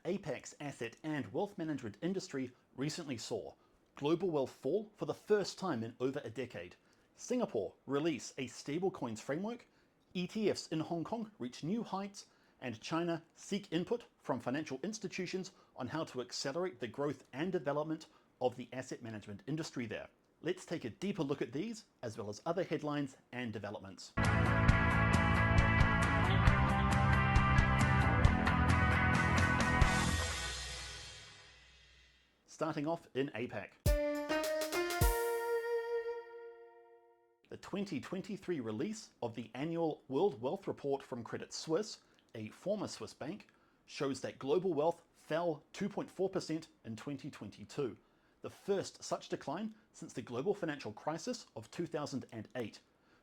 APAC's asset and wealth management industry recently saw global wealth fall for the first time in over a decade. Singapore release a stablecoins framework, ETFs in Hong Kong reach new heights, and China seek input from financial institutions on how to accelerate the growth and development of the asset management industry there. Let's take a deeper look at these, as well as other headlines and developments. Starting off in APAC. The 2023 release of the annual World Wealth Report from Credit Suisse, a former Swiss bank, shows that global wealth fell 2.4% in 2022, the first such decline since the global financial crisis of 2008,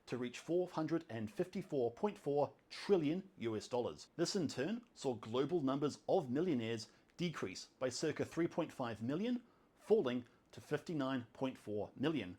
to reach $454.4 trillion US. This in turn saw global numbers of millionaires decrease by circa 3.5 million, falling to 59.4 million.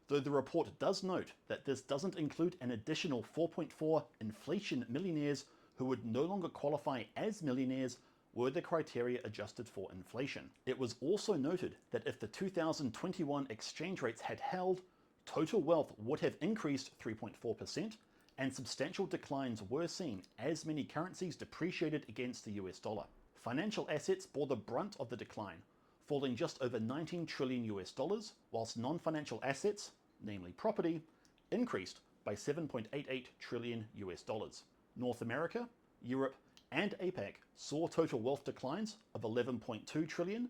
Though the report does note that this doesn't include an additional 4.4 inflation millionaires who would no longer qualify as millionaires were the criteria adjusted for inflation. It was also noted that if the 2021 exchange rates had held, total wealth would have increased 3.4%, and substantial declines were seen as many currencies depreciated against the US dollar. Financial assets bore the brunt of the decline, falling just over 19 trillion US dollars, whilst non-financial assets, namely property, increased by 7.88 trillion US dollars. North America, Europe, and APAC saw total wealth declines of 11.2 trillion,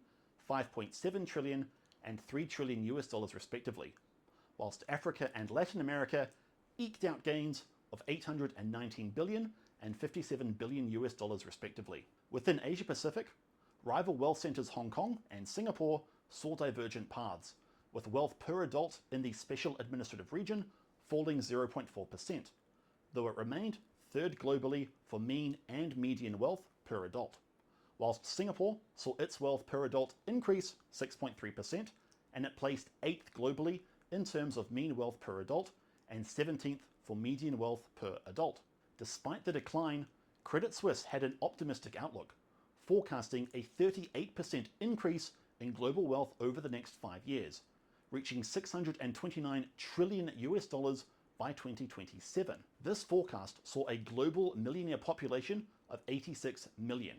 5.7 trillion, and 3 trillion US dollars respectively, whilst Africa and Latin America eked out gains of 819 billion and 57 billion US dollars respectively. Within Asia Pacific, rival wealth centers Hong Kong and Singapore saw divergent paths, with wealth per adult in the Special Administrative Region falling 0.4%, though it remained third globally for mean and median wealth per adult, whilst Singapore saw its wealth per adult increase 6.3%, and it placed 8th globally in terms of mean wealth per adult and 17th for median wealth per adult. Despite the decline, Credit Suisse had an optimistic outlook, forecasting a 38% increase in global wealth over the next 5 years, reaching 629 trillion US dollars by 2027. This forecast saw a global millionaire population of 86 million,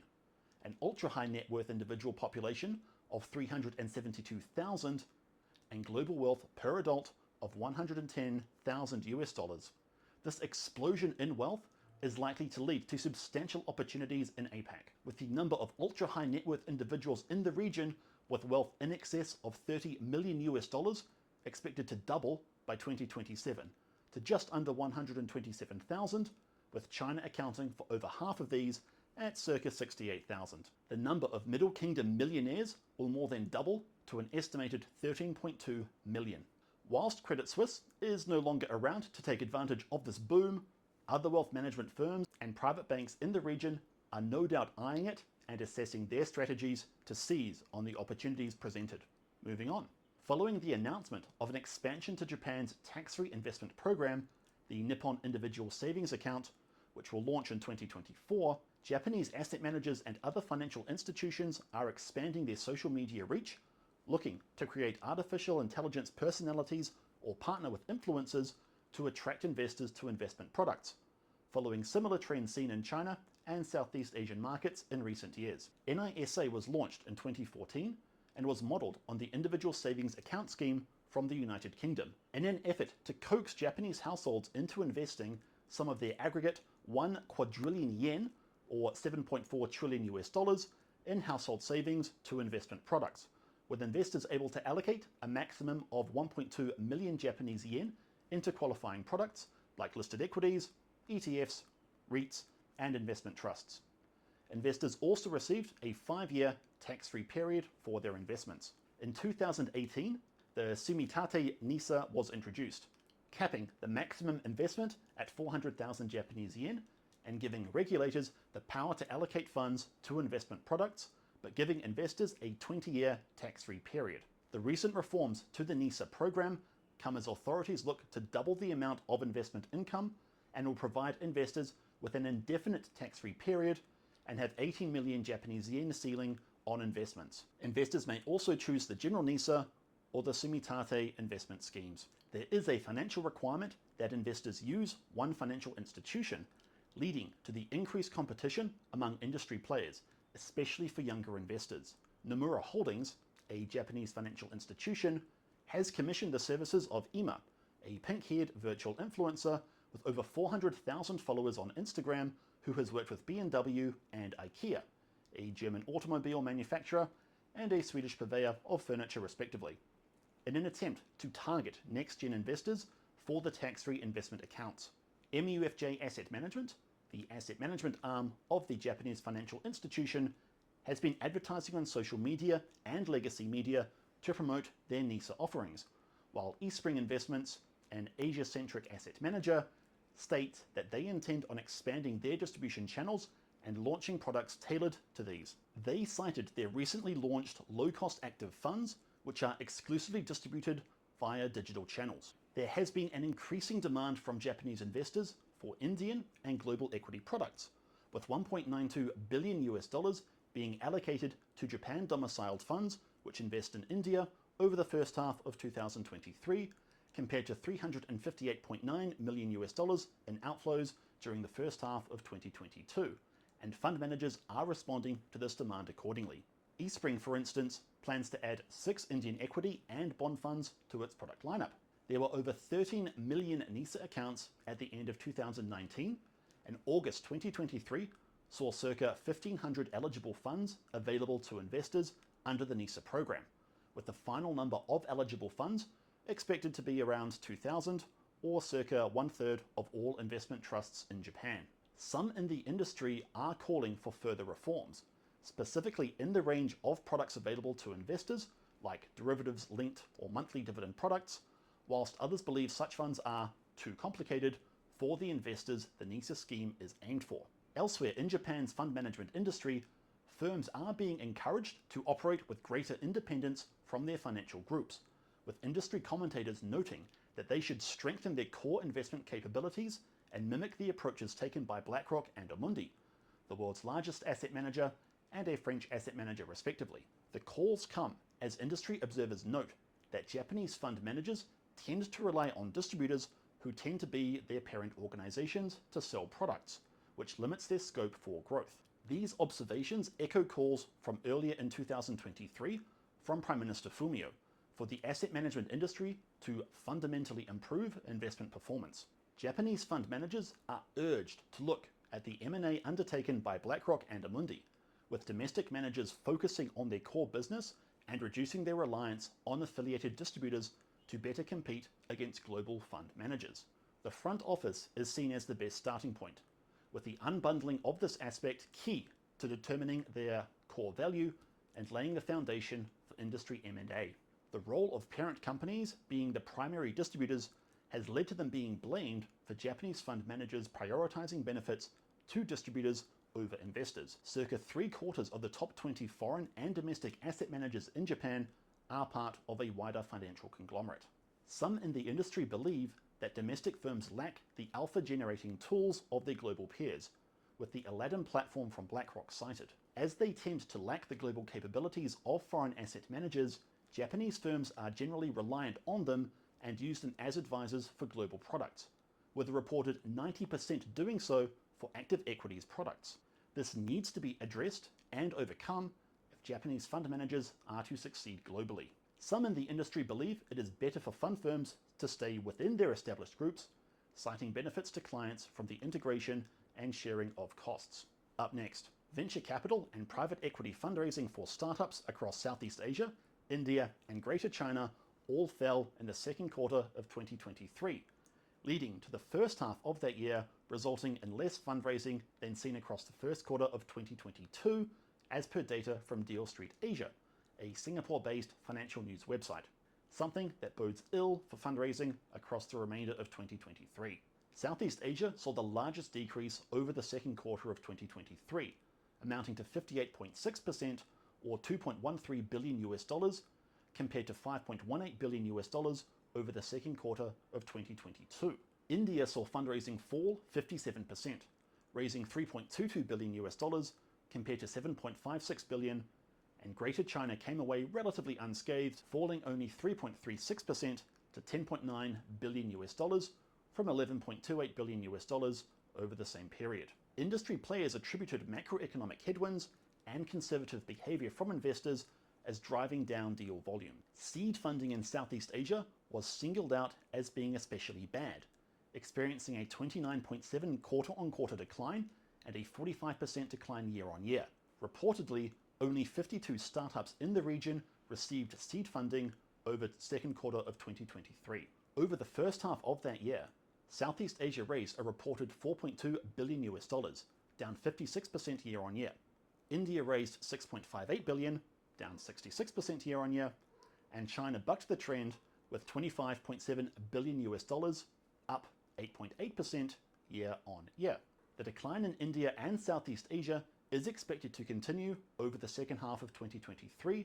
an ultra-high net worth individual population of 372,000, and global wealth per adult of 110,000 US dollars. This explosion in wealth is likely to lead to substantial opportunities in APAC, with the number of ultra-high net worth individuals in the region with wealth in excess of 30 million US dollars expected to double by 2027 to just under 127,000, with China accounting for over half of these at circa 68,000. The number of Middle Kingdom millionaires will more than double to an estimated 13.2 million. Whilst Credit Suisse is no longer around to take advantage of this boom, other wealth management firms and private banks in the region are no doubt eyeing it and assessing their strategies to seize on the opportunities presented. Moving on. Following the announcement of an expansion to Japan's tax-free investment program, the Nippon Individual Savings Account, which will launch in 2024, Japanese asset managers and other financial institutions are expanding their social media reach, looking to create artificial intelligence personalities or partner with influencers to attract investors to investment products, following similar trends seen in China and Southeast Asian markets in recent years. NISA was launched in 2014 and was modeled on the individual savings account scheme from the United Kingdom, in an effort to coax Japanese households into investing some of their aggregate 1 quadrillion yen, or 7.4 trillion US dollars, in household savings to investment products, with investors able to allocate a maximum of 1.2 million Japanese yen into qualifying products like listed equities, ETFs, REITs, and investment trusts. Investors also received a 5-year tax-free period for their investments. In 2018, the Sumitate NISA was introduced, capping the maximum investment at 400,000 Japanese yen and giving regulators the power to allocate funds to investment products, but giving investors a 20-year tax-free period. The recent reforms to the NISA program come as authorities look to double the amount of investment income and will provide investors with an indefinite tax-free period and have 18 million Japanese yen ceiling on investments. Investors may also choose the General NISA or the Sumitate investment schemes. There is a financial requirement that investors use one financial institution, leading to the increased competition among industry players, especially for younger investors. Nomura Holdings, a Japanese financial institution, has commissioned the services of Ima, a pink-haired virtual influencer with over 400,000 followers on Instagram who has worked with BMW and IKEA, a German automobile manufacturer and a Swedish purveyor of furniture respectively, in an attempt to target next-gen investors for the tax-free investment accounts. MUFJ Asset Management, the asset management arm of the Japanese financial institution, has been advertising on social media and legacy media to promote their NISA offerings, while Eastspring Investments, an Asia-centric asset manager, states that they intend on expanding their distribution channels and launching products tailored to these. They cited their recently launched low-cost active funds, which are exclusively distributed via digital channels. There has been an increasing demand from Japanese investors for Indian and global equity products, with $1.92 billion being allocated to Japan-domiciled funds which invest in India over the first half of 2023, compared to $358.9 million in outflows during the first half of 2022, and fund managers are responding to this demand accordingly. Eastspring, for instance, plans to add 6 Indian equity and bond funds to its product lineup. There were over 13 million NISA accounts at the end of 2019, and August 2023 saw circa 1,500 eligible funds available to investors under the NISA program, with the final number of eligible funds expected to be around 2,000, or circa 1/3 of all investment trusts in Japan. Some in the industry are calling for further reforms, specifically in the range of products available to investors, like derivatives linked or monthly dividend products, whilst others believe such funds are too complicated for the investors the NISA scheme is aimed for. Elsewhere in Japan's fund management industry, firms are being encouraged to operate with greater independence from their financial groups, with industry commentators noting that they should strengthen their core investment capabilities and mimic the approaches taken by BlackRock and Amundi, the world's largest asset manager and a French asset manager respectively. The calls come as industry observers note that Japanese fund managers tend to rely on distributors who tend to be their parent organizations to sell products, which limits their scope for growth. These observations echo calls from earlier in 2023 from Prime Minister Fumio for the asset management industry to fundamentally improve investment performance. Japanese fund managers are urged to look at the M&A undertaken by BlackRock and Amundi, with domestic managers focusing on their core business and reducing their reliance on affiliated distributors to better compete against global fund managers. The front office is seen as the best starting point, with the unbundling of this aspect key to determining their core value and laying the foundation for industry M&A. The role of parent companies being the primary distributors has led to them being blamed for Japanese fund managers prioritizing benefits to distributors over investors. Circa 3/4 of the top 20 foreign and domestic asset managers in Japan are part of a wider financial conglomerate. Some in the industry believe that domestic firms lack the alpha-generating tools of their global peers, with the Aladdin platform from BlackRock cited. As they tend to lack the global capabilities of foreign asset managers, Japanese firms are generally reliant on them and use them as advisors for global products, with a reported 90% doing so for active equities products. This needs to be addressed and overcome if Japanese fund managers are to succeed globally. Some in the industry believe it is better for fund firms to stay within their established groups, citing benefits to clients from the integration and sharing of costs. Up next, venture capital and private equity fundraising for startups across Southeast Asia, India, and Greater China all fell in the second quarter of 2023, leading to the first half of that year resulting in less fundraising than seen across the first quarter of 2022, as per data from Deal Street Asia, a Singapore-based financial news website, something that bodes ill for fundraising across the remainder of 2023. Southeast Asia saw the largest decrease over the second quarter of 2023, amounting to 58.6% or $2.13 billion compared to $5.18 billion over the second quarter of 2022. India saw fundraising fall 57%, raising $3.22 billion compared to 7.56 billion, and Greater China came away relatively unscathed, falling only 3.36% to $10.9 billion from $11.28 billion over the same period. Industry players attributed macroeconomic headwinds and conservative behavior from investors as driving down deal volume. Seed funding in Southeast Asia was singled out as being especially bad, experiencing a 29.7% quarter-on-quarter decline and a 45% decline year-on-year. Reportedly, only 52 startups in the region received seed funding over the second quarter of 2023. Over the first half of that year, Southeast Asia raised a reported $4.2 billion, down 56% year-on-year. India raised $6.58 billion, down 66% year-on-year, and China bucked the trend with $25.7 billion, up 8.8% year-on-year. The decline in India and Southeast Asia is expected to continue over the second half of 2023,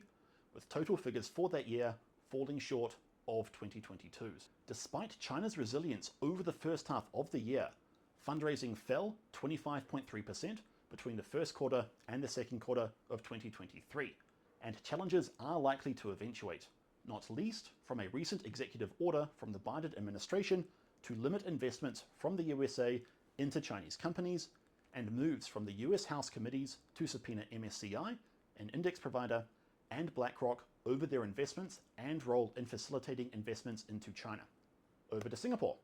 with total figures for that year falling short of 2022's. Despite China's resilience over the first half of the year, fundraising fell 25.3% between the first quarter and the second quarter of 2023, and challenges are likely to eventuate, not least from a recent executive order from the Biden administration to limit investments from the USA into Chinese companies, and moves from the US House committees to subpoena MSCI, an index provider, and BlackRock over their investments and role in facilitating investments into China. Over to Singapore.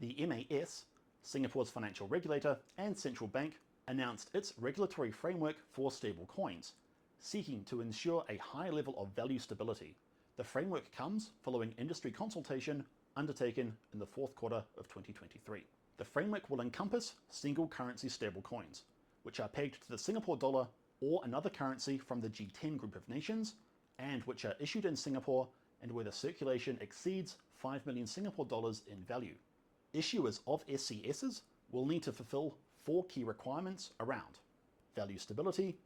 The MAS, Singapore's financial regulator and central bank, announced its regulatory framework for stablecoins, seeking to ensure a high level of value stability. The framework comes following industry consultation undertaken in the fourth quarter of 2023. The framework will encompass single currency stablecoins, which are pegged to the Singapore dollar or another currency from the G10 group of nations, and which are issued in Singapore and where the circulation exceeds 5 million Singapore dollars in value. Issuers of SCSs will need to fulfill 4 key requirements around value stability,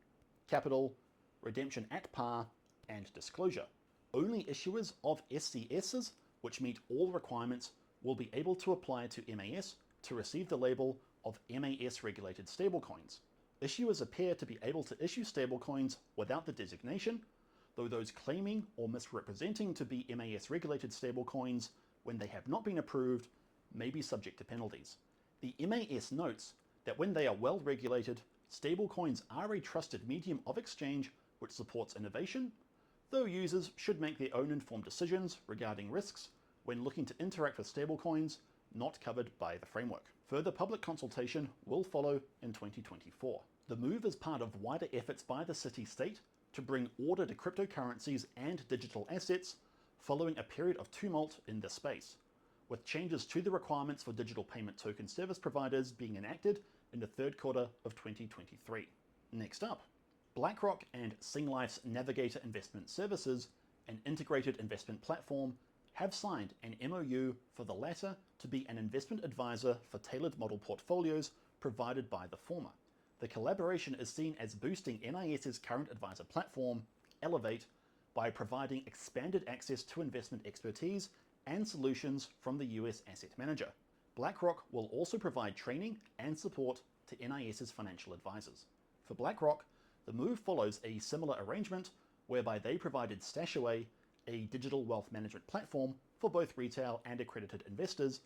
capital, redemption at par, and disclosure. Only issuers of SCSs which meet all requirements will be able to apply to MAS to receive the label of MAS regulated stablecoins. Issuers appear to be able to issue stablecoins without the designation, though those claiming or misrepresenting to be MAS regulated stablecoins when they have not been approved may be subject to penalties. The MAS notes that when they are well regulated, stablecoins are a trusted medium of exchange which supports innovation, though users should make their own informed decisions regarding risks when looking to interact with stablecoins not covered by the framework. Further public consultation will follow in 2024. The move is part of wider efforts by the city-state to bring order to cryptocurrencies and digital assets following a period of tumult in this space, with changes to the requirements for digital payment token service providers being enacted in the third quarter of 2023. Next up, BlackRock and Seng Life's Navigator Investment Services, an integrated investment platform, have signed an MOU for the latter to be an investment advisor for tailored model portfolios provided by the former. The collaboration is seen as boosting NIS's current advisor platform, Elevate, by providing expanded access to investment expertise and solutions from the US asset manager. BlackRock will also provide training and support to NIS's financial advisors. For BlackRock, the move follows a similar arrangement whereby they provided Stashaway, a digital wealth management platform for both retail and accredited investors,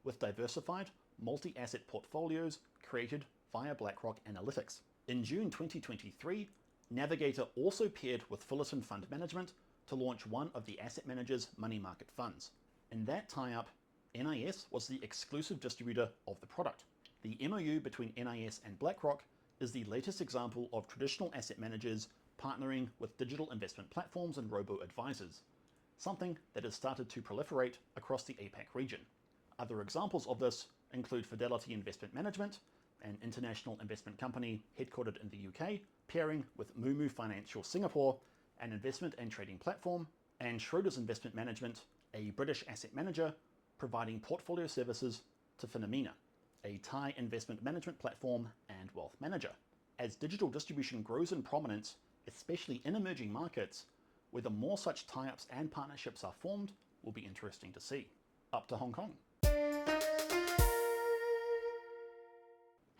with diversified, multi-asset portfolios created via BlackRock Analytics. In June 2023, Navigator also paired with Fullerton Fund Management to launch one of the asset manager's money market funds. In that tie-up, NIS was the exclusive distributor of the product. The MOU between NIS and BlackRock is the latest example of traditional asset managers partnering with digital investment platforms and robo-advisors, something that has started to proliferate across the APAC region. Other examples of this include Fidelity Investment Management, an international investment company headquartered in the UK, pairing with Mumu Financial Singapore, an investment and trading platform, and Schroders Investment Management, a British asset manager, providing portfolio services to Phenomena, a Thai investment management platform and wealth manager. As digital distribution grows in prominence, especially in emerging markets, whether more such tie-ups and partnerships are formed will be interesting to see. Up to Hong Kong.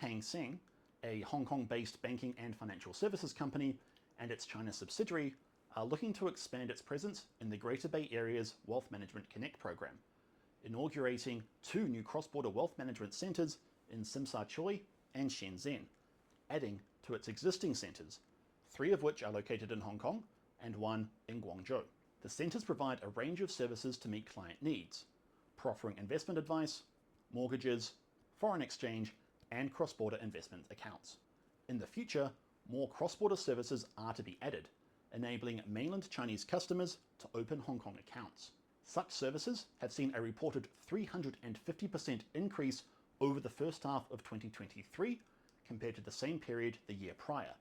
Hang Seng, a Hong Kong-based banking and financial services company, and its China subsidiary are looking to expand its presence in the Greater Bay Area's Wealth Management Connect program, inaugurating 2 new cross-border wealth management centers in Tsim Sha Tsui and Shenzhen, adding to its existing centers, 3 of which are located in Hong Kong and 1 in Guangzhou. The centers provide a range of services to meet client needs, proffering investment advice, mortgages, foreign exchange, and cross-border investment accounts. In the future, more cross-border services are to be added, enabling mainland Chinese customers to open Hong Kong accounts. Such services have seen a reported 350% increase over the first half of 2023 compared to the same period the year prior,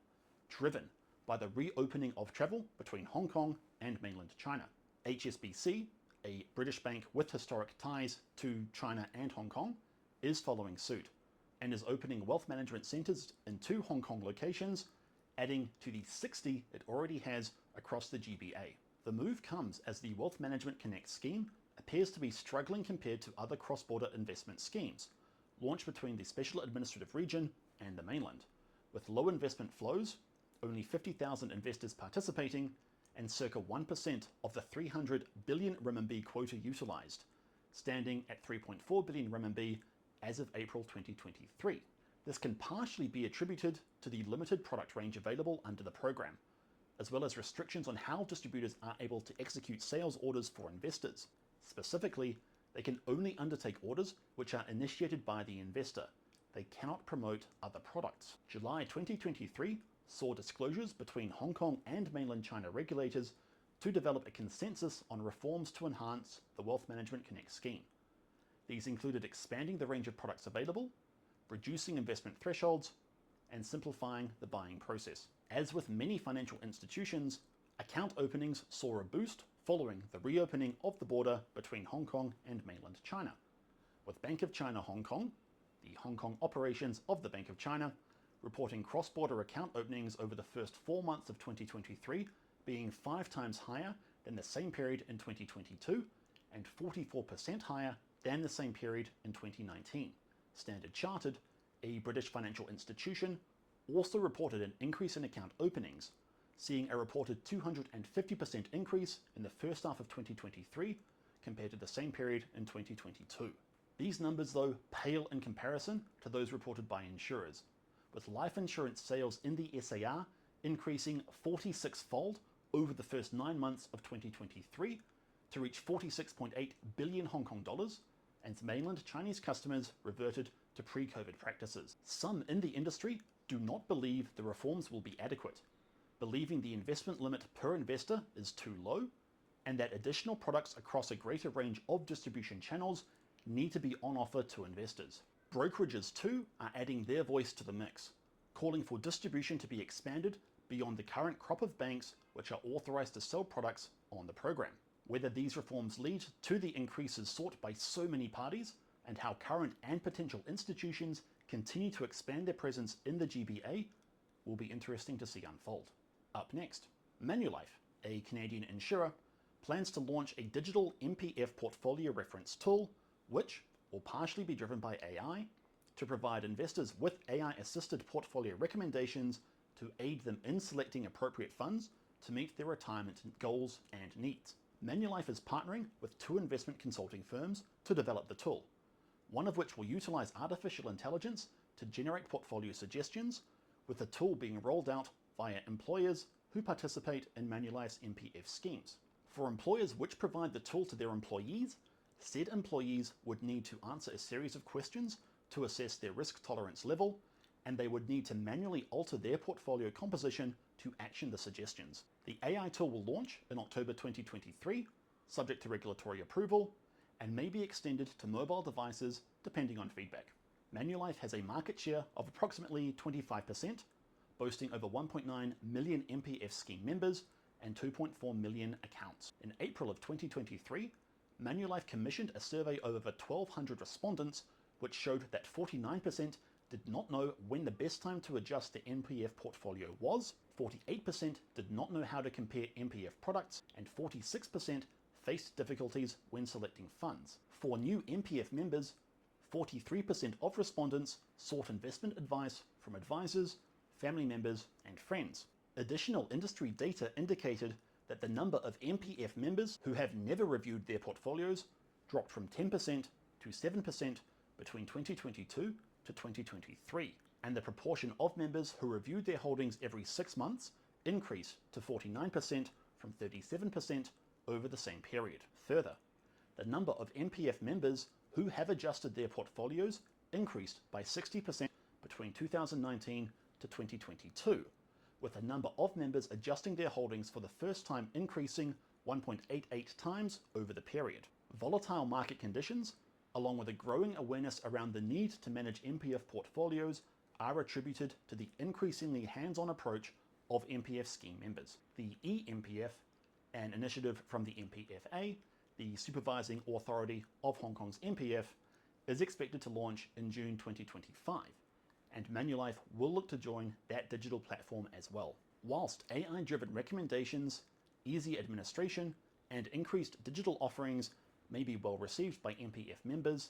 driven by the reopening of travel between Hong Kong and mainland China. HSBC, a British bank with historic ties to China and Hong Kong, is following suit and is opening wealth management centers in 2 Hong Kong locations, adding to the 60 it already has across the GBA. The move comes as the Wealth Management Connect scheme appears to be struggling compared to other cross-border investment schemes launched between the Special Administrative Region and the mainland, with low investment flows, only 50,000 investors participating, and circa 1% of the 300 billion RMB quota utilized, standing at 3.4 billion RMB as of April 2023. This can partially be attributed to the limited product range available under the program, as well as restrictions on how distributors are able to execute sales orders for investors. Specifically, they can only undertake orders which are initiated by the investor. They cannot promote other products. July 2023 saw disclosures between Hong Kong and mainland China regulators to develop a consensus on reforms to enhance the Wealth Management Connect scheme. These included expanding the range of products available, reducing investment thresholds, and simplifying the buying process. As with many financial institutions, account openings saw a boost following the reopening of the border between Hong Kong and mainland China, with Bank of China Hong Kong, the Hong Kong operations of the Bank of China, reporting cross-border account openings over the first 4 months of 2023 being 5 times higher than the same period in 2022 and 44% higher than the same period in 2019. Standard Chartered, a British financial institution, also reported an increase in account openings, seeing a reported 250% increase in the first half of 2023 compared to the same period in 2022. These numbers, though, pale in comparison to those reported by insurers, with life insurance sales in the SAR increasing 46-fold over the first 9 months of 2023 to reach 46.8 billion Hong Kong dollars, and mainland Chinese customers reverted to pre-COVID practices. Some in the industry do not believe the reforms will be adequate, believing the investment limit per investor is too low, and that additional products across a greater range of distribution channels need to be on offer to investors. Brokerages too are adding their voice to the mix, calling for distribution to be expanded beyond the current crop of banks which are authorized to sell products on the program. Whether these reforms lead to the increases sought by so many parties, and how current and potential institutions continue to expand their presence in the GBA, will be interesting to see unfold. Up next, Manulife, a Canadian insurer, plans to launch a digital MPF portfolio reference tool, which will partially be driven by AI, to provide investors with AI-assisted portfolio recommendations to aid them in selecting appropriate funds to meet their retirement goals and needs. Manulife is partnering with 2 investment consulting firms to develop the tool, one of which will utilize artificial intelligence to generate portfolio suggestions, with the tool being rolled out via employers who participate in Manulife's MPF schemes. For employers which provide the tool to their employees, said employees would need to answer a series of questions to assess their risk tolerance level, and they would need to manually alter their portfolio composition to action the suggestions. The AI tool will launch in October 2023, subject to regulatory approval, and may be extended to mobile devices depending on feedback. Manulife has a market share of approximately 25%, boasting over 1.9 million MPF scheme members and 2.4 million accounts. In April of 2023, Manulife commissioned a survey of over 1,200 respondents, which showed that 49% did not know when the best time to adjust their MPF portfolio was, 48% did not know how to compare MPF products, and 46% faced difficulties when selecting funds. For new MPF members, 43% of respondents sought investment advice from advisors, family members, and friends. Additional industry data indicated that the number of MPF members who have never reviewed their portfolios dropped from 10% to 7% between 2022 to 2023, and the proportion of members who reviewed their holdings every 6 months increased to 49% from 37% over the same period. Further, the number of MPF members who have adjusted their portfolios increased by 60% between 2019 to 2022, with the number of members adjusting their holdings for the first time increasing 1.88 times over the period. Volatile market conditions, along with a growing awareness around the need to manage MPF portfolios, are attributed to the increasingly hands-on approach of MPF scheme members. The eMPF, an initiative from the MPFA, the supervising authority of Hong Kong's MPF, is expected to launch in June 2025, and Manulife will look to join that digital platform as well. Whilst AI-driven recommendations, easy administration, and increased digital offerings may be well received by MPF members,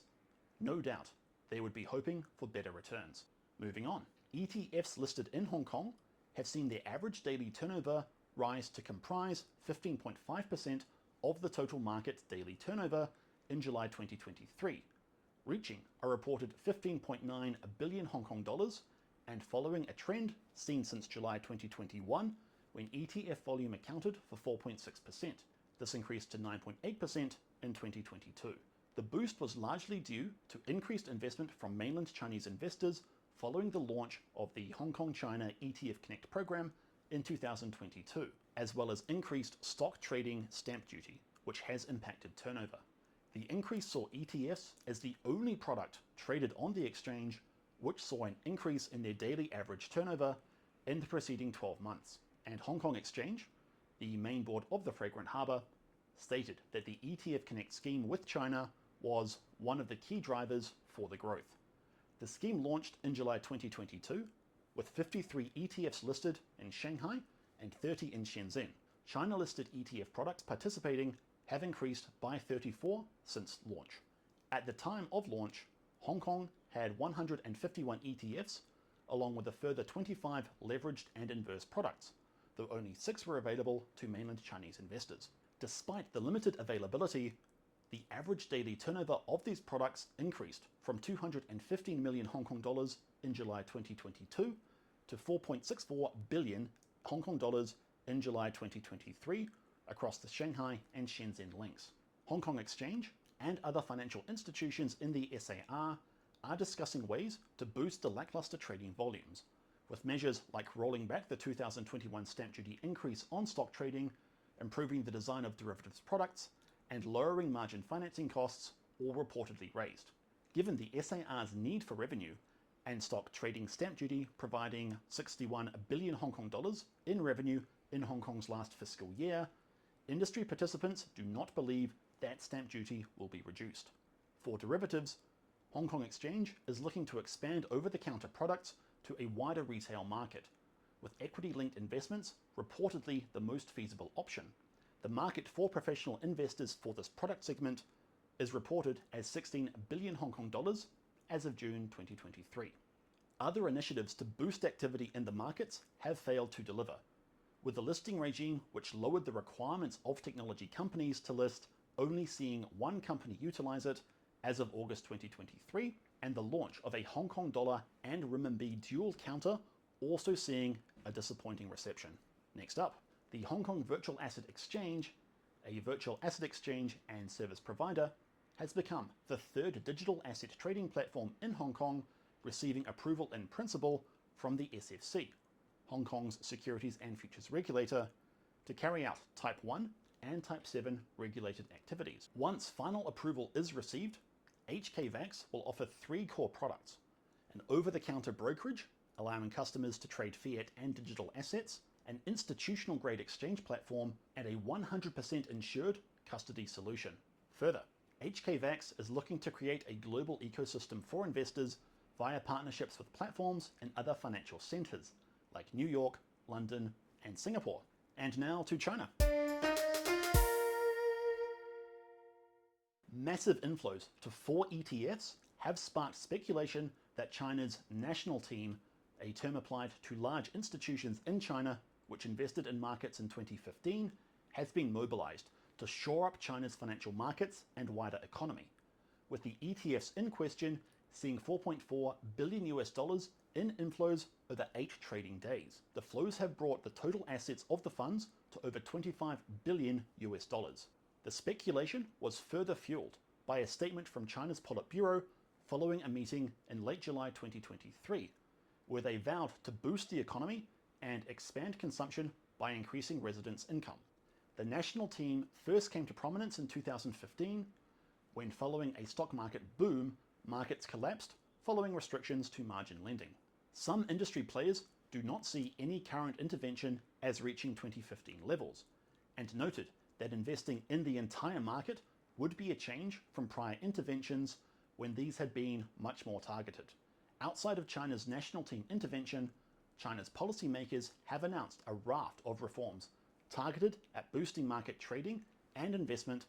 no doubt they would be hoping for better returns. Moving on, ETFs listed in Hong Kong have seen their average daily turnover rise to comprise 15.5% of the total market daily turnover in July 2023, reaching a reported 15.9 billion Hong Kong dollars, and following a trend seen since July 2021 when ETF volume accounted for 4.6%. This increased to 9.8% in 2022. The boost was largely due to increased investment from mainland Chinese investors following the launch of the Hong Kong-China ETF Connect program in 2022, as well as increased stock trading stamp duty, which has impacted turnover. The increase saw ETFs as the only product traded on the exchange which saw an increase in their daily average turnover in the preceding 12 months. And Hong Kong Exchange, the main board of the Fragrant Harbour, stated that the ETF Connect scheme with China was one of the key drivers for the growth. The scheme launched in July 2022, with 53 ETFs listed in Shanghai and 30 in Shenzhen. China-listed ETF products participating have increased by 34 since launch. At the time of launch, Hong Kong had 151 ETFs, along with a further 25 leveraged and inverse products, though only 6 were available to mainland Chinese investors. Despite the limited availability, the average daily turnover of these products increased from 215 million Hong Kong dollars in July 2022 to 4.64 billion Hong Kong dollars in July 2023 across the Shanghai and Shenzhen links. Hong Kong Exchange and other financial institutions in the SAR are discussing ways to boost the lackluster trading volumes, with measures like rolling back the 2021 stamp duty increase on stock trading, improving the design of derivatives products, and lowering margin financing costs all reportedly raised. Given the SAR's need for revenue, and stock trading stamp duty providing 61 billion Hong Kong dollars in revenue in Hong Kong's last fiscal year, industry participants do not believe that stamp duty will be reduced. For derivatives, Hong Kong Exchange is looking to expand over-the-counter products to a wider retail market, with equity-linked investments reportedly the most feasible option. The market for professional investors for this product segment is reported as 16 billion Hong Kong dollars as of June 2023. Other initiatives to boost activity in the markets have failed to deliver, with the listing regime which lowered the requirements of technology companies to list only seeing one company utilize it as of August 2023, and the launch of a Hong Kong dollar and renminbi dual counter also seeing a disappointing reception. Next up, the Hong Kong Virtual Asset Exchange, a virtual asset exchange and service provider, has become the third digital asset trading platform in Hong Kong, receiving approval in principle from the SFC, Hong Kong's Securities and Futures Regulator, to carry out Type 1 and Type 7 regulated activities. Once final approval is received, HKVAX will offer 3 core products: an over-the-counter brokerage, allowing customers to trade fiat and digital assets, an institutional-grade exchange platform, and a 100% insured custody solution. Further, HKVAX is looking to create a global ecosystem for investors via partnerships with platforms in other financial centers like New York, London, and Singapore. And now to China. Massive inflows to 4 ETFs have sparked speculation that China's national team, a term applied to large institutions in China which invested in markets in 2015, has been mobilized to shore up China's financial markets and wider economy, with the ETFs in question seeing $4.4 billion in inflows over 8 trading days. The flows have brought the total assets of the funds to over $25 billion. The speculation was further fueled by a statement from China's Politburo following a meeting in late July 2023, where they vowed to boost the economy and expand consumption by increasing residents' income. The national team first came to prominence in 2015, when following a stock market boom, markets collapsed following restrictions to margin lending. Some industry players do not see any current intervention as reaching 2015 levels, and noted that investing in the entire market would be a change from prior interventions when these had been much more targeted. Outside of China's national team intervention, China's policymakers have announced a raft of reforms targeted at boosting market trading and investment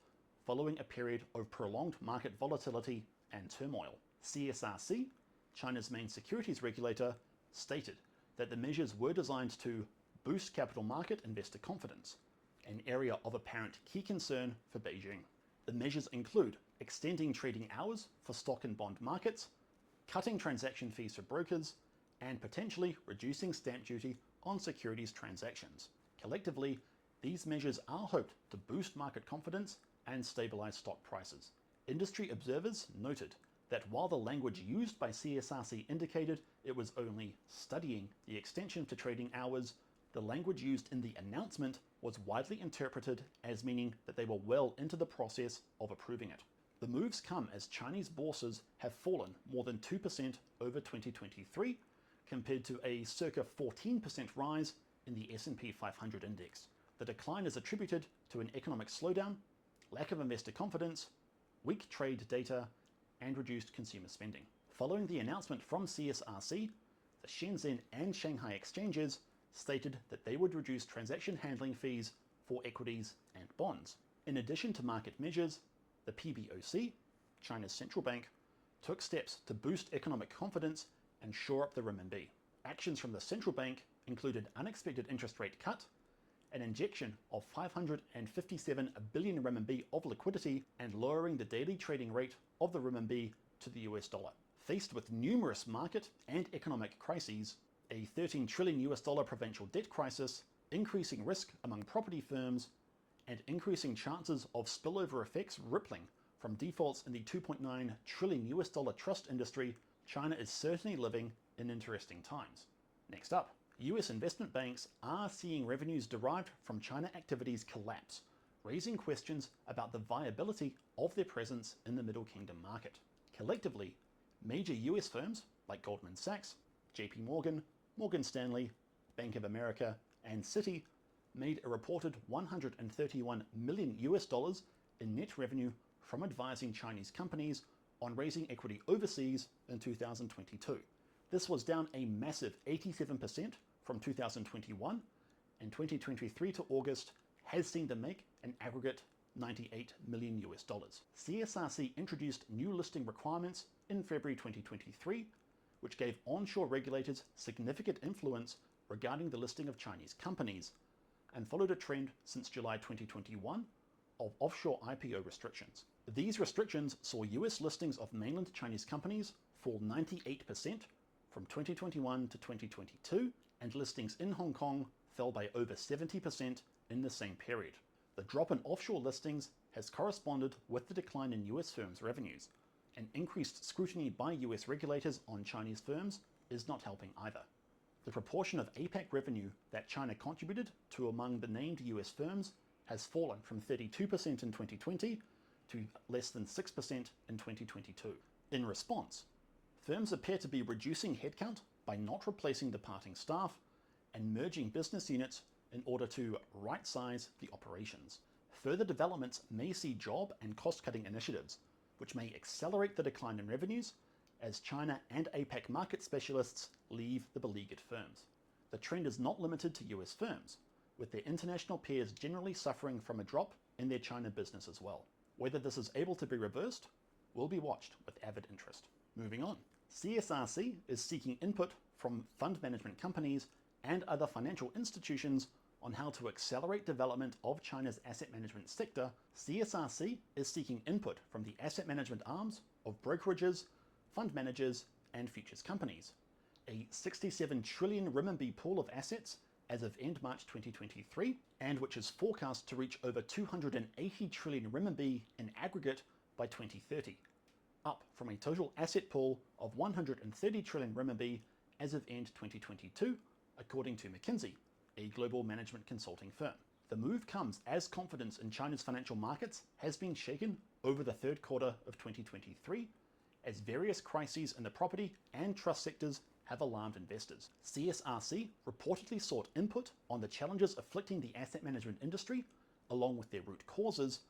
following a period of prolonged market volatility and turmoil. CSRC, China's main securities regulator, stated that the measures were designed to boost capital market investor confidence, an area of apparent key concern for Beijing. The measures include extending trading hours for stock and bond markets, cutting transaction fees for brokers, and potentially reducing stamp duty on securities transactions. Collectively, these measures are hoped to boost market confidence and stabilize stock prices. Industry observers noted that while the language used by CSRC indicated it was only studying the extension to trading hours, the language used in the announcement was widely interpreted as meaning that they were well into the process of approving it. The moves come as Chinese bourses have fallen more than 2% over 2023, compared to a circa 14% rise in the S&P 500 index. The decline is attributed to an economic slowdown, lack of investor confidence, weak trade data, and reduced consumer spending. Following the announcement from CSRC, the Shenzhen and Shanghai exchanges stated that they would reduce transaction handling fees for equities and bonds. In addition to market measures, the PBOC, China's central bank, took steps to boost economic confidence and shore up the renminbi. Actions from the central bank included unexpected interest rate cut, an injection of 557 billion renminbi of liquidity, and lowering the daily trading rate of the renminbi to the US dollar. Faced with numerous market and economic crises, a $13 trillion provincial debt crisis, increasing risk among property firms, and increasing chances of spillover effects rippling from defaults in the $2.9 trillion trust industry, China is certainly living in interesting times. Next up, US investment banks are seeing revenues derived from China activities collapse, raising questions about the viability of their presence in the Middle Kingdom market. Collectively, major US firms like Goldman Sachs, JP Morgan, Morgan Stanley, Bank of America, and Citi made a reported $131 million in net revenue from advising Chinese companies on raising equity overseas in 2022. This was down a massive 87% from 2021, and 2023 to August has seen them make an aggregate $98 million. CSRC introduced new listing requirements in February 2023, which gave onshore regulators significant influence regarding the listing of Chinese companies, and followed a trend since July 2021 of offshore IPO restrictions. These restrictions saw US listings of mainland Chinese companies fall 98% from 2021 to 2022, and listings in Hong Kong fell by over 70% in the same period. The drop in offshore listings has corresponded with the decline in US firms' revenues, and increased scrutiny by US regulators on Chinese firms is not helping either. The proportion of APAC revenue that China contributed to among the named US firms has fallen from 32% in 2020 to less than 6% in 2022. In response, firms appear to be reducing headcount by not replacing departing staff and merging business units in order to right-size the operations. Further developments may see job and cost-cutting initiatives, which may accelerate the decline in revenues as China and APAC market specialists leave the beleaguered firms. The trend is not limited to US firms, with their international peers generally suffering from a drop in their China business as well. Whether this is able to be reversed will be watched with avid interest. Moving on. CSRC is seeking input from fund management companies and other financial institutions on how to accelerate development of China's asset management sector. CSRC is seeking input from the asset management arms of brokerages, fund managers, and futures companies. A 67 trillion renminbi pool of assets as of end March 2023, and which is forecast to reach over 280 trillion renminbi in aggregate by 2030, up from a total asset pool of 130 trillion renminbi as of end 2022, according to McKinsey, a global management consulting firm. The move comes as confidence in China's financial markets has been shaken over the third quarter of 2023, as various crises in the property and trust sectors have alarmed investors. CSRC reportedly sought input on the challenges afflicting the asset management industry, along with their root causes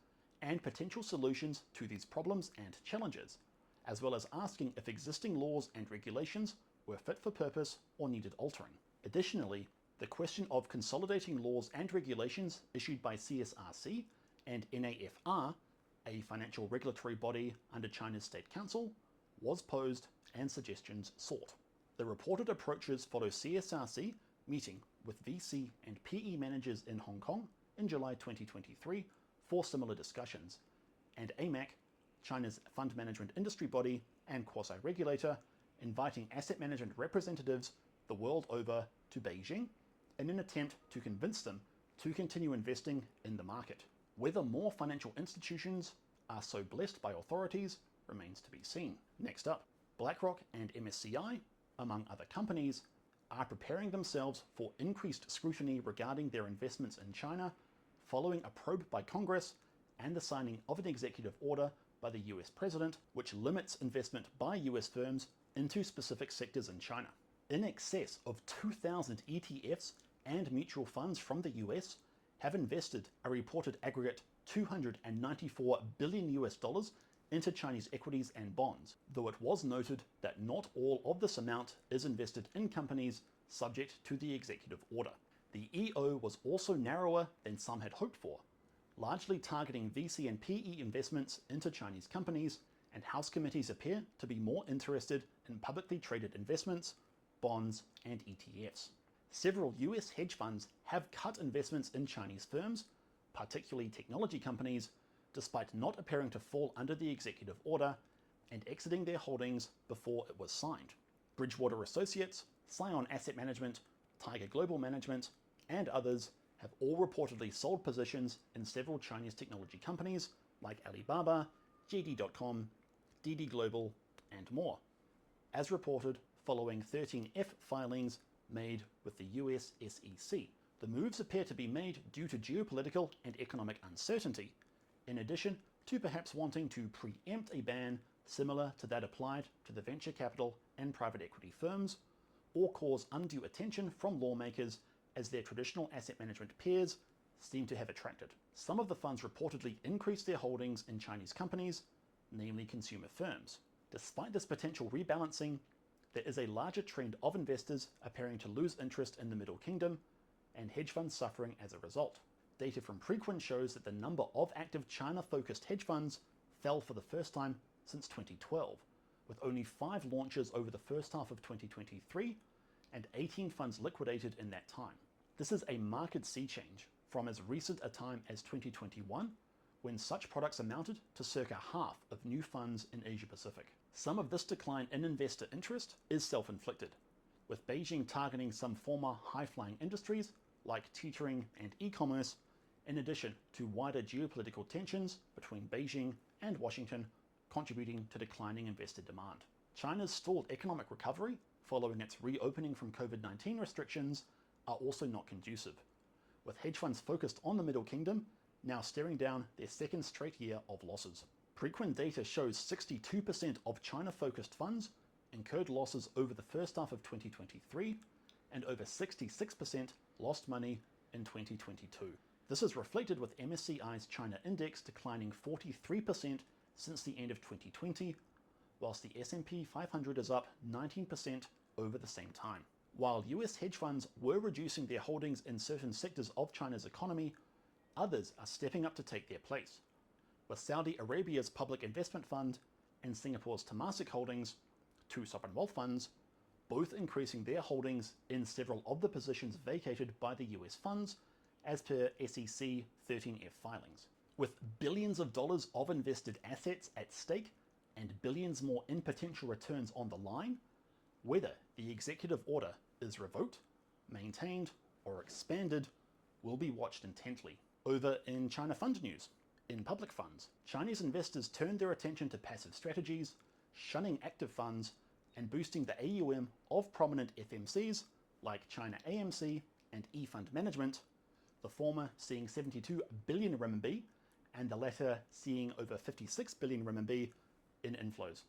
and potential solutions to these problems and challenges, as well as asking if existing laws and regulations were fit for purpose or needed altering. Additionally, the question of consolidating laws and regulations issued by CSRC and NAFR, a financial regulatory body under China's State Council, was posed and suggestions sought. The reported approaches follow CSRC meeting with VC and PE managers in Hong Kong in July 2023 for similar discussions, and APAC, China's fund management industry body and quasi-regulator, inviting asset management representatives the world over to Beijing in an attempt to convince them to continue investing in the market. Whether more financial institutions are so blessed by authorities remains to be seen. Next up, BlackRock and MSCI, among other companies, are preparing themselves for increased scrutiny regarding their investments in China following a probe by Congress and the signing of an executive order by the US president, which limits investment by US firms into specific sectors in China. In excess of 2,000 ETFs and mutual funds from the US have invested a reported aggregate $294 billion into Chinese equities and bonds, though it was noted that not all of this amount is invested in companies subject to the executive order. The EO was also narrower than some had hoped for, largely targeting VC and PE investments into Chinese companies, and House committees appear to be more interested in publicly traded investments, bonds, and ETFs. Several US hedge funds have cut investments in Chinese firms, particularly technology companies, despite not appearing to fall under the executive order and exiting their holdings before it was signed. Bridgewater Associates, Scion Asset Management, Tiger Global Management, and others have all reportedly sold positions in several Chinese technology companies like Alibaba, JD.com, DD Global, and more, as reported following 13F filings made with the US SEC. The moves appear to be made due to geopolitical and economic uncertainty, in addition to perhaps wanting to preempt a ban similar to that applied to the venture capital and private equity firms, or cause undue attention from lawmakers as their traditional asset management peers seem to have attracted. Some of the funds reportedly increased their holdings in Chinese companies, namely consumer firms. Despite this potential rebalancing, there is a larger trend of investors appearing to lose interest in the Middle Kingdom, and hedge funds suffering as a result. Data from Preqin shows that the number of active China-focused hedge funds fell for the first time since 2012, with only 5 launches over the first half of 2023 and 18 funds liquidated in that time. This is a marked sea change from as recent a time as 2021, when such products amounted to circa half of new funds in Asia Pacific. Some of this decline in investor interest is self-inflicted, with Beijing targeting some former high-flying industries like tutoring and e-commerce, in addition to wider geopolitical tensions between Beijing and Washington contributing to declining investor demand. China's stalled economic recovery following its reopening from COVID-19 restrictions are also not conducive, with hedge funds focused on the Middle Kingdom now staring down their second straight year of losses. Preqin data shows 62% of China-focused funds incurred losses over the first half of 2023, and over 66% lost money in 2022. This is reflected with MSCI's China Index declining 43% since the end of 2020, whilst the S&P 500 is up 19% over the same time. While US hedge funds were reducing their holdings in certain sectors of China's economy, others are stepping up to take their place, with Saudi Arabia's Public Investment Fund and Singapore's Temasek Holdings two sovereign wealth funds, both increasing their holdings in several of the positions vacated by the US funds as per SEC 13F filings. With billions of dollars of invested assets at stake and billions more in potential returns on the line, whether the executive order is revoked, maintained, or expanded will be watched intently. Over in China fund news, in public funds, Chinese investors turned their attention to passive strategies, shunning active funds, and boosting the AUM of prominent FMCs like China AMC and eFund Management, the former seeing 72 billion RMB and the latter seeing over 56 billion RMB in inflows.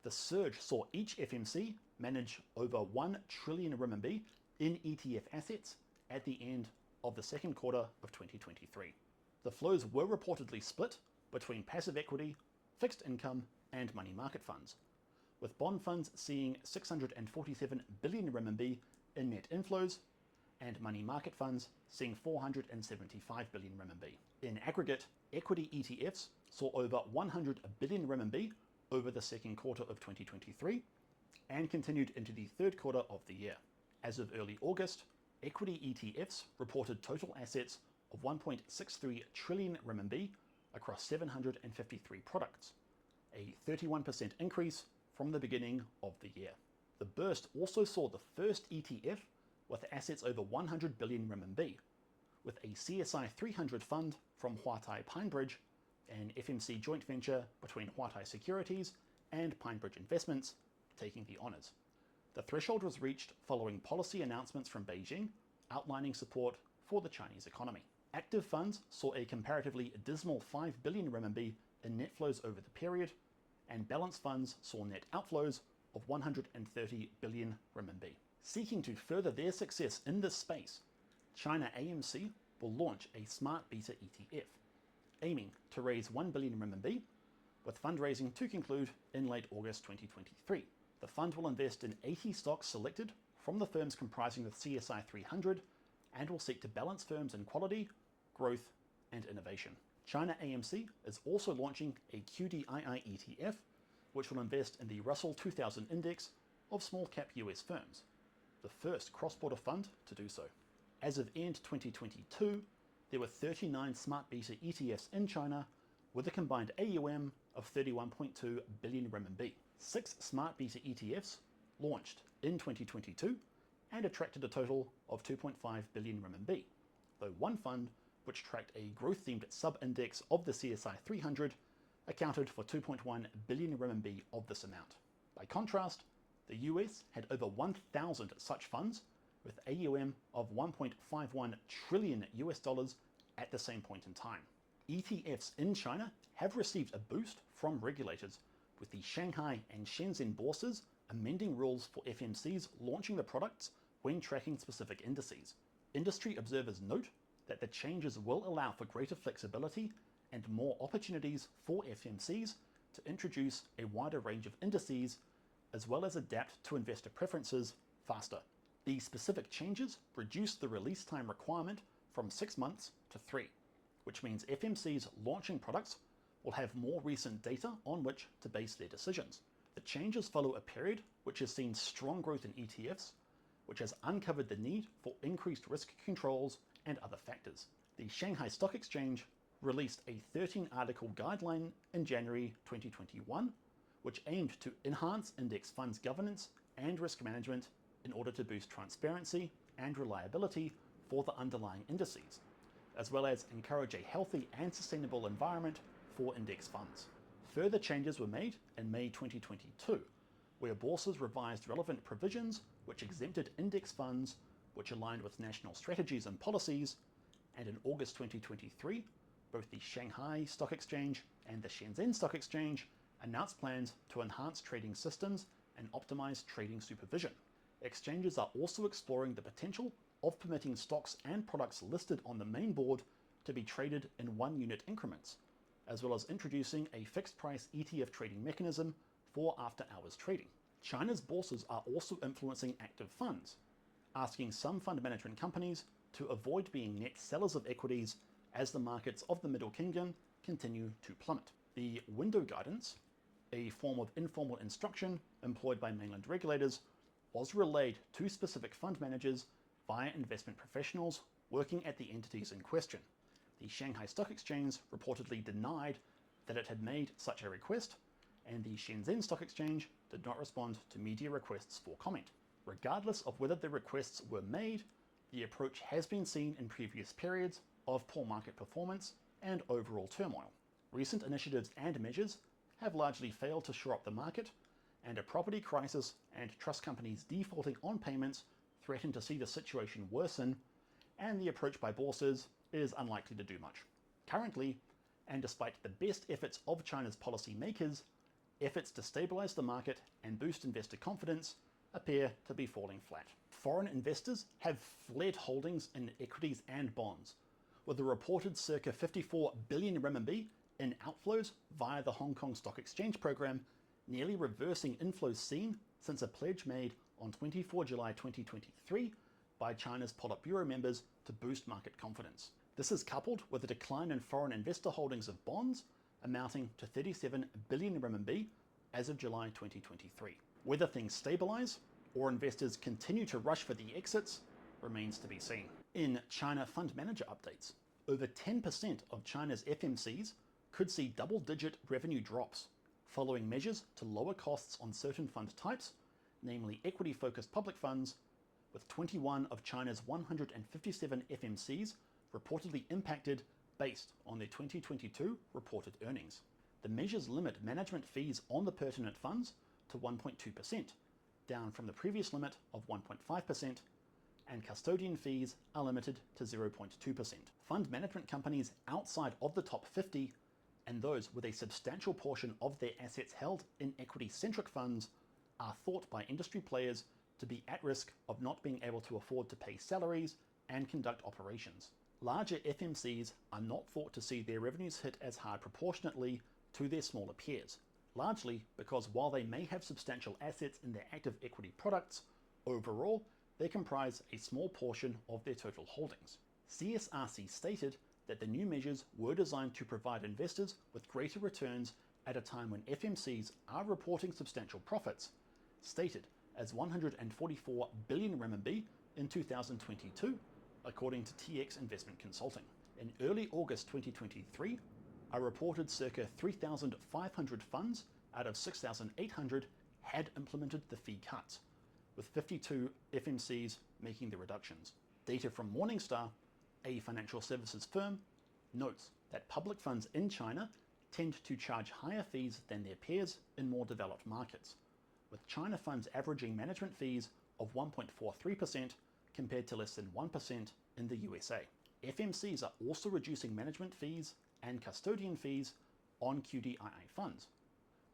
The surge saw each FMC manage over 1 trillion RMB in ETF assets at the end of the second quarter of 2023. The flows were reportedly split between passive equity, fixed income, and money market funds, with bond funds seeing 647 billion RMB in net inflows and money market funds seeing 475 billion RMB. In aggregate, equity ETFs saw over 100 billion RMB over the second quarter of 2023 and continued into the third quarter of the year. As of early August, equity ETFs reported total assets of 1.63 trillion RMB across 753 products, a 31% increase from the beginning of the year. The burst also saw the first ETF with assets over 100 billion RMB, with a CSI 300 fund from Huatai Pinebridge, an FMC joint venture between Huatai Securities and Pinebridge Investments, taking the honors. The threshold was reached following policy announcements from Beijing outlining support for the Chinese economy. Active funds saw a comparatively dismal 5 billion RMB in net flows over the period, and balanced funds saw net outflows of 130 billion RMB. Seeking to further their success in this space, China AMC will launch a smart beta ETF, aiming to raise 1 billion RMB, with fundraising to conclude in late August 2023. The fund will invest in 80 stocks selected from the firms comprising the CSI 300 and will seek to balance firms in quality, growth, and innovation. China AMC is also launching a QDII ETF, which will invest in the Russell 2000 index of small-cap US firms, the first cross-border fund to do so. As of end 2022, there were 39 smart beta ETFs in China with a combined AUM of 31.2 billion RMB. 6 smart beta ETFs launched in 2022 and attracted a total of 2.5 billion RMB, though one fund, which tracked a growth-themed sub-index of the CSI 300, accounted for 2.1 billion RMB of this amount. By contrast, the US had over 1,000 such funds with AUM of 1.51 trillion US dollars at the same point in time. ETFs in China have received a boost from regulators, with the Shanghai and Shenzhen bourses amending rules for FMCs launching the products when tracking specific indices. Industry observers note that the changes will allow for greater flexibility and more opportunities for FMCs to introduce a wider range of indices, as well as adapt to investor preferences faster. These specific changes reduce the release time requirement from 6 months to 3, which means FMCs launching products will have more recent data on which to base their decisions. The changes follow a period which has seen strong growth in ETFs, which has uncovered the need for increased risk controls and other factors. The Shanghai Stock Exchange released a 13-article guideline in January 2021, which aimed to enhance index funds governance and risk management in order to boost transparency and reliability for the underlying indices, as well as encourage a healthy and sustainable environment for index funds. Further changes were made in May 2022, where bourses revised relevant provisions which exempted index funds which aligned with national strategies and policies, and in August 2023, both the Shanghai Stock Exchange and the Shenzhen Stock Exchange announced plans to enhance trading systems and optimize trading supervision. Exchanges are also exploring the potential of permitting stocks and products listed on the main board to be traded in 1-unit increments, as well as introducing a fixed price ETF trading mechanism for after-hours trading. China's bourses are also influencing active funds, asking some fund management companies to avoid being net sellers of equities as the markets of the Middle Kingdom continue to plummet. The window guidance a form of informal instruction employed by mainland regulators, was relayed to specific fund managers via investment professionals working at the entities in question. The Shanghai Stock Exchange reportedly denied that it had made such a request, and the Shenzhen Stock Exchange did not respond to media requests for comment. Regardless of whether the requests were made, the approach has been seen in previous periods of poor market performance and overall turmoil. Recent initiatives and measures have largely failed to shore up the market, and a property crisis and trust companies defaulting on payments threaten to see the situation worsen, and the approach by bourses is unlikely to do much. Currently, and despite the best efforts of China's policymakers, efforts to stabilize the market and boost investor confidence appear to be falling flat. Foreign investors have fled holdings in equities and bonds, with a reported circa 54 billion RMB in outflows via the Hong Kong Stock Exchange program, nearly reversing inflows seen since a pledge made on 24 July 2023 by China's Politburo members to boost market confidence. This is coupled with a decline in foreign investor holdings of bonds amounting to 37 billion RMB as of July 2023. Whether things stabilize or investors continue to rush for the exits remains to be seen. In China fund manager updates, over 10% of China's FMCs could see double-digit revenue drops following measures to lower costs on certain fund types, namely equity-focused public funds, with 21 of China's 157 FMCs reportedly impacted based on their 2022 reported earnings. The measures limit management fees on the pertinent funds to 1.2%, down from the previous limit of 1.5%, and custodian fees are limited to 0.2%. Fund management companies outside of the top 50 and those with a substantial portion of their assets held in equity-centric funds are thought by industry players to be at risk of not being able to afford to pay salaries and conduct operations. Larger FMCs are not thought to see their revenues hit as hard proportionately to their smaller peers, largely because while they may have substantial assets in their active equity products, overall they comprise a small portion of their total holdings. CSRC stated that the new measures were designed to provide investors with greater returns at a time when FMCs are reporting substantial profits, stated as 144 billion RMB in 2022, according to TX Investment Consulting. In early August 2023, a reported circa 3,500 funds out of 6,800 had implemented the fee cuts, with 52 FMCs making the reductions. Data from Morningstar, a financial services firm, notes that public funds in China tend to charge higher fees than their peers in more developed markets, with China funds averaging management fees of 1.43% compared to less than 1% in the USA. FMCs are also reducing management fees and custodian fees on QDII funds,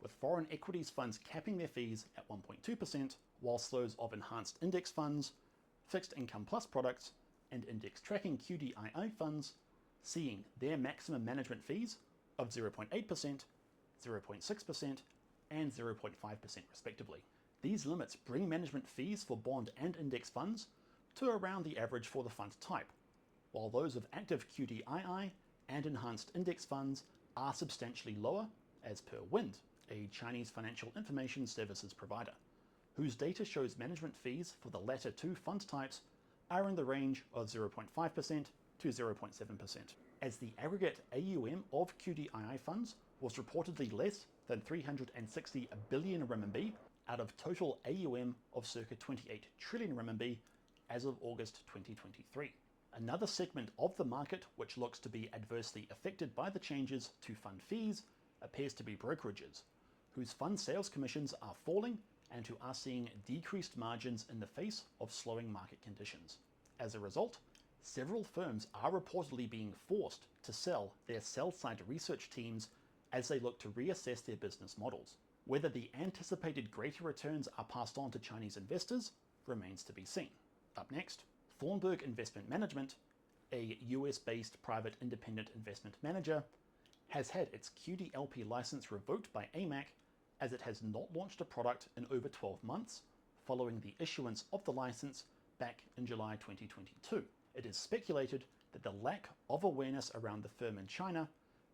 with foreign equities funds capping their fees at 1.2%, whilst those of enhanced index funds, fixed income plus products, and index tracking QDII funds seeing their maximum management fees of 0.8%, 0.6%, and 0.5% respectively. These limits bring management fees for bond and index funds to around the average for the fund type, while those of active QDII and enhanced index funds are substantially lower, as per Wind, a Chinese financial information services provider, whose data shows management fees for the latter two fund types are in the range of 0.5% to 0.7%. As the aggregate AUM of QDII funds was reportedly less than 360 billion RMB out of total AUM of circa 28 trillion RMB as of August 2023. Another segment of the market which looks to be adversely affected by the changes to fund fees appears to be brokerages, whose fund sales commissions are falling and who are seeing decreased margins in the face of slowing market conditions. As a result, several firms are reportedly being forced to sell their sell-side research teams as they look to reassess their business models. Whether the anticipated greater returns are passed on to Chinese investors remains to be seen. Up next, Thornburg Investment Management, a US-based private independent investment manager, has had its QDLP license revoked by AMAC as it has not launched a product in over 12 months following the issuance of the license back in July 2022. It is speculated that the lack of awareness around the firm in China,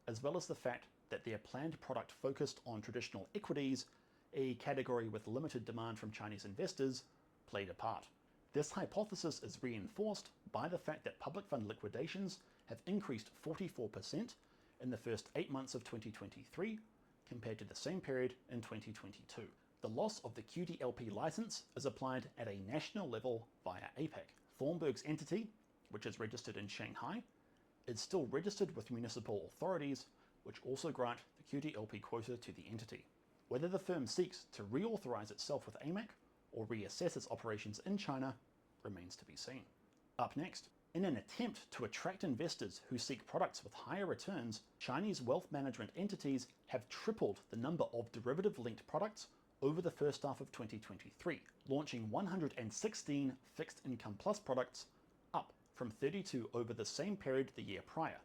as well as the fact that their planned product focused on traditional equities, a category with limited demand from Chinese investors, played a part. This hypothesis is reinforced by the fact that public fund liquidations have increased 44% in the first 8 months of 2023 compared to the same period in 2022. The loss of the QDLP license is applied at a national level via APAC. Thorn's entity, which is registered in Shanghai, is still registered with municipal authorities, which also grant the QDLP quota to the entity. Whether the firm seeks to reauthorize itself with AMAC or reassess its operations in China remains to be seen. Up next, in an attempt to attract investors who seek products with higher returns, Chinese wealth management entities have tripled the number of derivative-linked products over the first half of 2023, launching 116 fixed income plus products, up from 32 over the same period the year prior,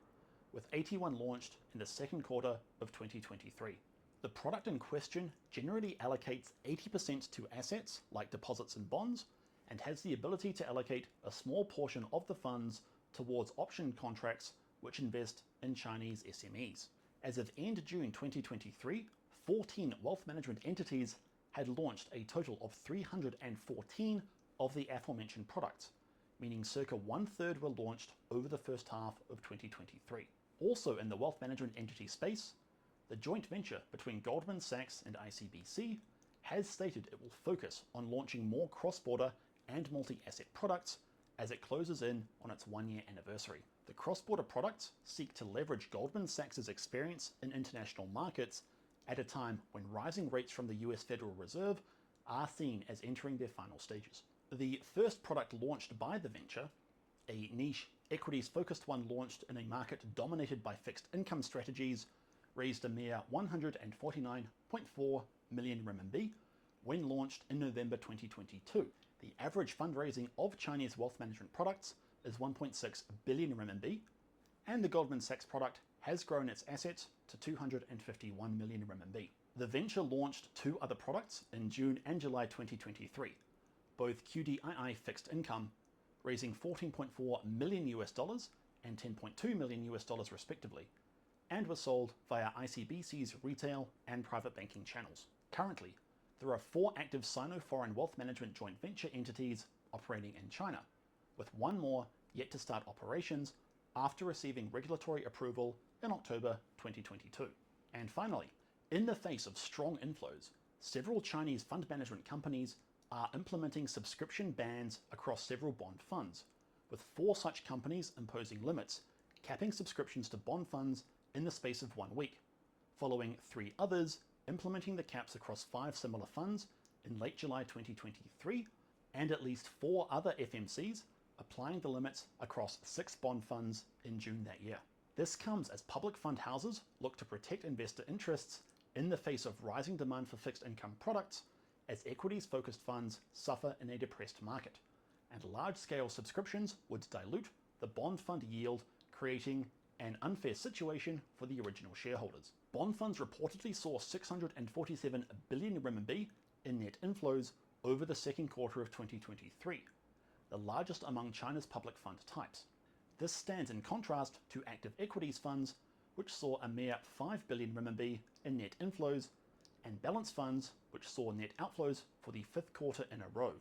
with 81 launched in the second quarter of 2023. The product in question generally allocates 80% to assets like deposits and bonds, and has the ability to allocate a small portion of the funds towards option contracts which invest in Chinese SMEs. As of end June 2023, 14 wealth management entities had launched a total of 314 of the aforementioned products, meaning circa 1/3 were launched over the first half of 2023. Also in the wealth management entity space, the joint venture between Goldman Sachs and ICBC has stated it will focus on launching more cross-border and multi-asset products as it closes in on its 1-year anniversary. The cross-border products seek to leverage Goldman Sachs' experience in international markets at a time when rising rates from the US Federal Reserve are seen as entering their final stages. The first product launched by the venture, a niche equities-focused one launched in a market dominated by fixed income strategies, raised a mere 149.4 million RMB when launched in November 2022. The average fundraising of Chinese wealth management products is 1.6 billion RMB, and the Goldman Sachs product has grown its assets to 251 million RMB. The venture launched 2 other products in June and July 2023, both QDII fixed income, raising $14.4 million and $10.2 million respectively, and were sold via ICBC's retail and private banking channels. Currently, there are 4 active Sino-foreign wealth management joint venture entities operating in China, with 1 more yet to start operations after receiving regulatory approval in October 2022. And finally, in the face of strong inflows, several Chinese fund management companies are implementing subscription bans across several bond funds, with 4 such companies imposing limits, capping subscriptions to bond funds in the space of 1 week, following 3 others implementing the caps across 5 similar funds in late July 2023, and at least 4 other FMCs applying the limits across 6 bond funds in June that year. This comes as public fund houses look to protect investor interests in the face of rising demand for fixed income products, as equities-focused funds suffer in a depressed market, and large-scale subscriptions would dilute the bond fund yield, creating an unfair situation for the original shareholders. Bond funds reportedly saw 647 billion RMB in net inflows over the second quarter of 2023, the largest among China's public fund types. This stands in contrast to active equities funds, which saw a mere 5 billion RMB in net inflows, and balanced funds, which saw net outflows for the 5th quarter in a row,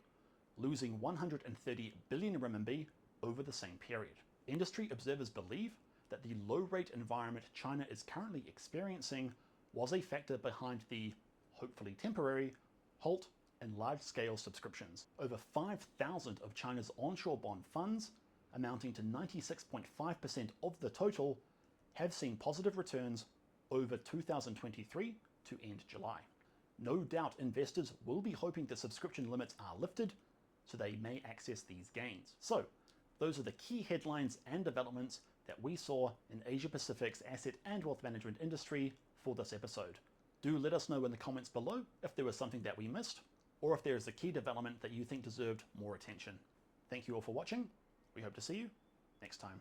losing 130 billion RMB over the same period. Industry observers believe that the low-rate environment China is currently experiencing was a factor behind the, hopefully temporary, halt in large-scale subscriptions. Over 5,000 of China's onshore bond funds, amounting to 96.5% of the total, have seen positive returns over 2023 to end July. No doubt investors will be hoping the subscription limits are lifted so they may access these gains. So, those are the key headlines and developments that we saw in Asia Pacific's asset and wealth management industry for this episode. Do let us know in the comments below if there was something that we missed, or if there is a key development that you think deserved more attention. Thank you all for watching. We hope to see you next time.